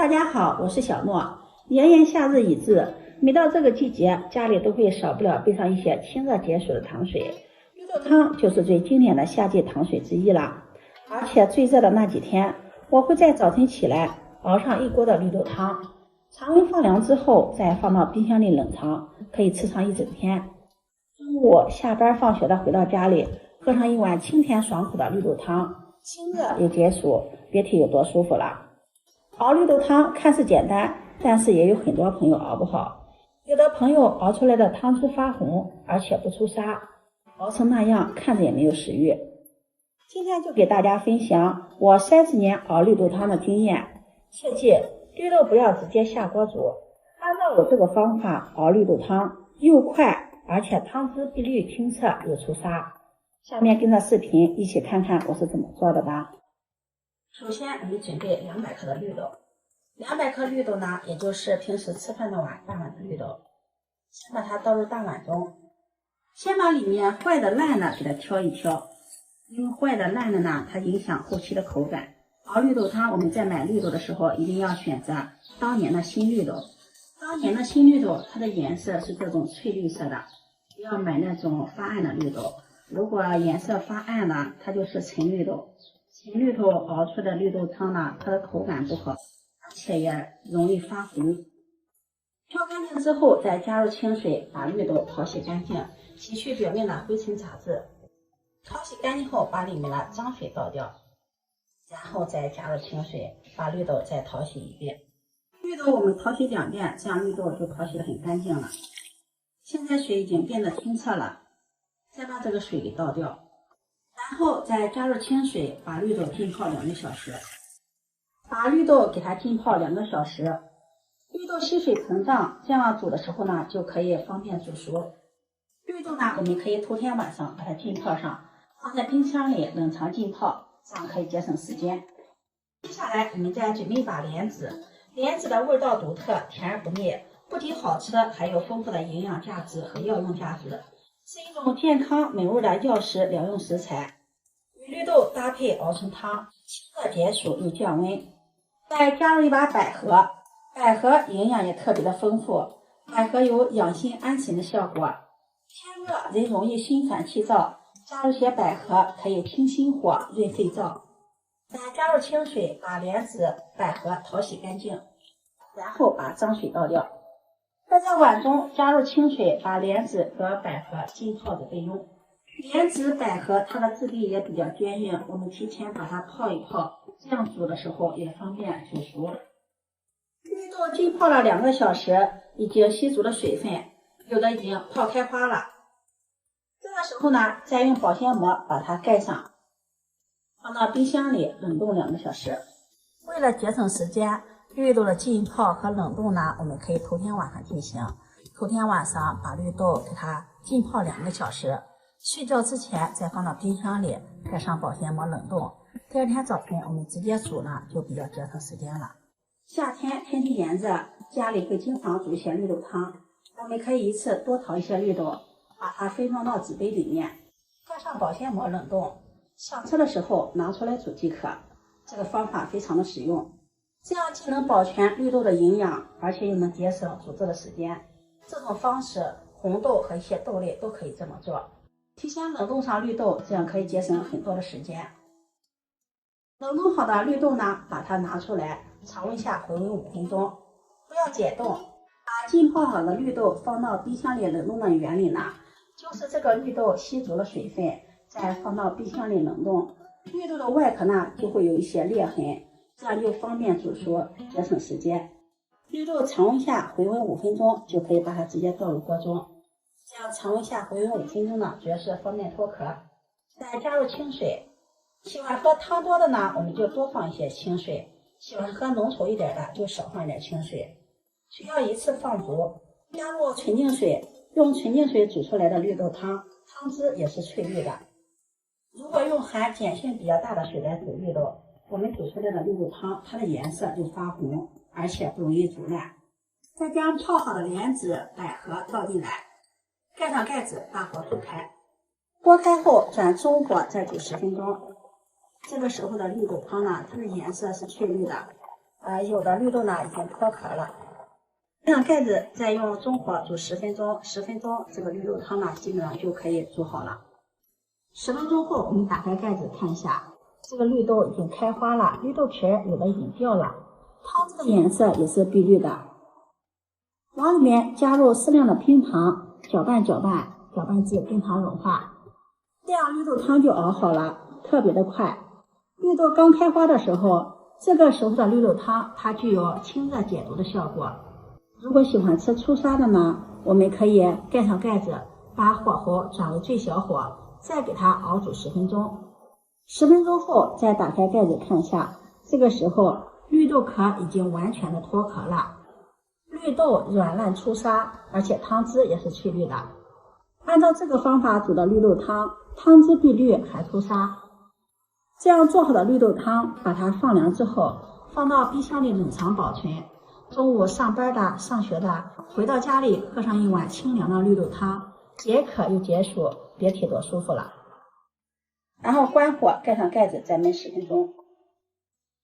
大家好，我是小诺。炎炎夏日已至，每到这个季节，家里都会少不了备上一些清热解暑的糖水。绿豆汤就是最经典的夏季糖水之一了。而且最热的那几天，我会在早晨起来熬上一锅的绿豆汤，常温放凉之后再放到冰箱里冷藏，可以吃上一整天。中午下班放学的回到家里，喝上一碗清甜爽口的绿豆汤，清热又解暑，别提有多舒服了。熬绿豆汤看似简单，但是也有很多朋友熬不好。有的朋友熬出来的汤汁发红，而且不出沙，熬成那样看着也没有食欲。今天就给大家分享我30年熬绿豆汤的经验。切记，绿豆不要直接下锅煮，按照我这个方法熬绿豆汤又快，而且汤汁碧绿清澈又出沙。下面跟着视频一起看看我是怎么做的吧。首先我们准备200克的绿豆，200克绿豆呢，也就是平时吃饭的大碗的绿豆。先把它倒入大碗中，先把里面坏的烂的给它挑一挑，因为坏的烂的呢，它影响后期的口感。熬绿豆汤我们在买绿豆的时候一定要选择当年的新绿豆。当年的新绿豆它的颜色是这种翠绿色的，不要买那种发暗的绿豆。如果颜色发暗了，它就是陈绿豆。陈绿豆熬出的绿豆汤呢，它的口感不好，而且也容易发红。挑干净之后，再加入清水，把绿豆淘洗干净，洗去表面的灰尘杂质。淘洗干净后，把里面的脏水倒掉，然后再加入清水，把绿豆再淘洗一遍。绿豆我们淘洗2遍，这样绿豆就淘洗得很干净了。现在水已经变得清澈了，再把这个水给倒掉。然后再加入清水，把绿豆浸泡2个小时。把绿豆给它浸泡2个小时，绿豆吸水膨胀，这样煮的时候呢，就可以方便煮熟。绿豆呢，我们可以头天晚上把它浸泡上，放在冰箱里冷藏浸泡，这样可以节省时间。接下来我们再准备一把莲子，莲子的味道独特，甜而不腻，不仅好吃，还有丰富的营养价值和药用价值，是一种健康美味的药食疗用食材。与绿豆搭配熬成汤，清热解暑又降温。再加入一把百合，百合营养也特别的丰富，百合有养心安神的效果。天热人容易心烦气躁，加入些百合可以清心火、润肺燥。再加入清水，把莲子、百合淘洗干净，然后把脏水倒掉。在这碗中加入清水，把莲子和百合浸泡着备用。莲子、百合它的质地也比较坚硬，我们提前把它泡一泡，这样煮的时候也方便煮熟。绿豆浸泡了2个小时，已经吸足了水分，有的已经泡开花了。这个时候呢，再用保鲜膜把它盖上，放到冰箱里冷冻2个小时。为了节省时间，绿豆的浸泡和冷冻呢，我们可以头天晚上进行。头天晚上把绿豆给它浸泡2个小时，睡觉之前再放到冰箱里，盖上保鲜膜冷冻。第2天早晨我们直接煮呢，就比较节省时间了。夏天天气炎热，家里会经常煮一些绿豆汤，我们可以一次多淘一些绿豆，把它分装到纸杯里面，盖上保鲜膜冷冻，想吃的时候拿出来煮即可。这个方法非常的实用，这样既能保全绿豆的营养，而且又能节省煮制的时间。这种方式红豆和一些豆类都可以这么做。提前冷冻上绿豆，这样可以节省很多的时间。冷冻好的绿豆呢，把它拿出来，常温下回温5分钟，不要解冻。把浸泡好的绿豆放到冰箱里冷冻的原理呢，就是这个绿豆吸足了水分，再放到冰箱里冷冻，绿豆的外壳呢就会有一些裂痕，这样就方便煮熟，节省时间。绿豆常温下回温5分钟，就可以把它直接倒入锅中。这样常温下回温5分钟呢，主要是方便脱壳。再加入清水，喜欢喝汤多的呢，我们就多放一些清水；喜欢喝浓稠一点的，就少放一点清水。水要一次放足，加入纯净水，用纯净水煮出来的绿豆汤，汤汁也是翠绿的。如果用含碱性比较大的水来煮绿豆，我们煮出来的绿豆汤，它的颜色就发红，而且不容易煮烂。再将泡好的莲子、百合倒进来，盖上盖子，大火煮开。锅开后转中火再煮10分钟。这个时候的绿豆汤呢，它的颜色是翠绿的，有的绿豆呢已经脱壳了。盖上盖子，再用中火煮10分钟，10分钟这个绿豆汤呢基本上就可以煮好了。10分钟后，我们打开盖子看一下，这个绿豆已经开花了，绿豆皮有的已经掉了，汤汁的颜色也是碧绿的。往里面加入适量的冰糖，搅拌搅拌，搅拌至冰糖融化，这样绿豆汤就熬好了，特别的快。绿豆刚开花的时候，这个时候的绿豆汤它具有清热解毒的效果。如果喜欢吃粗沙的呢，我们可以盖上盖子，把火候转为最小火，再给它熬煮10分钟。10分钟后再打开盖子看一下，这个时候绿豆壳已经完全的脱壳了，绿豆软烂出沙，而且汤汁也是翠绿的。按照这个方法煮的绿豆汤，汤汁碧绿还出沙。这样做好的绿豆汤，把它放凉之后，放到冰箱里冷藏保存。中午上班的、上学的，回到家里喝上一碗清凉的绿豆汤，解渴又解暑，别提多舒服了。然后关火，盖上盖子，再焖10分钟。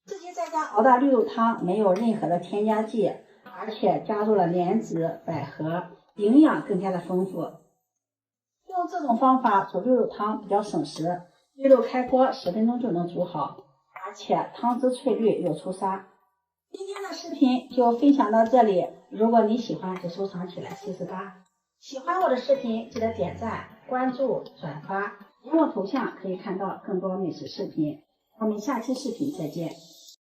自己在家熬的绿豆汤没有任何的添加剂，而且加入了莲子、百合，营养更加的丰富。用这种方法煮绿豆汤比较省时，绿豆开锅10分钟就能煮好，而且汤汁翠绿又出沙。今天的视频就分享到这里，如果你喜欢就收藏起来试试吧。喜欢我的视频记得点赞、关注、转发，点我头像可以看到更多美食视频。我们下期视频再见。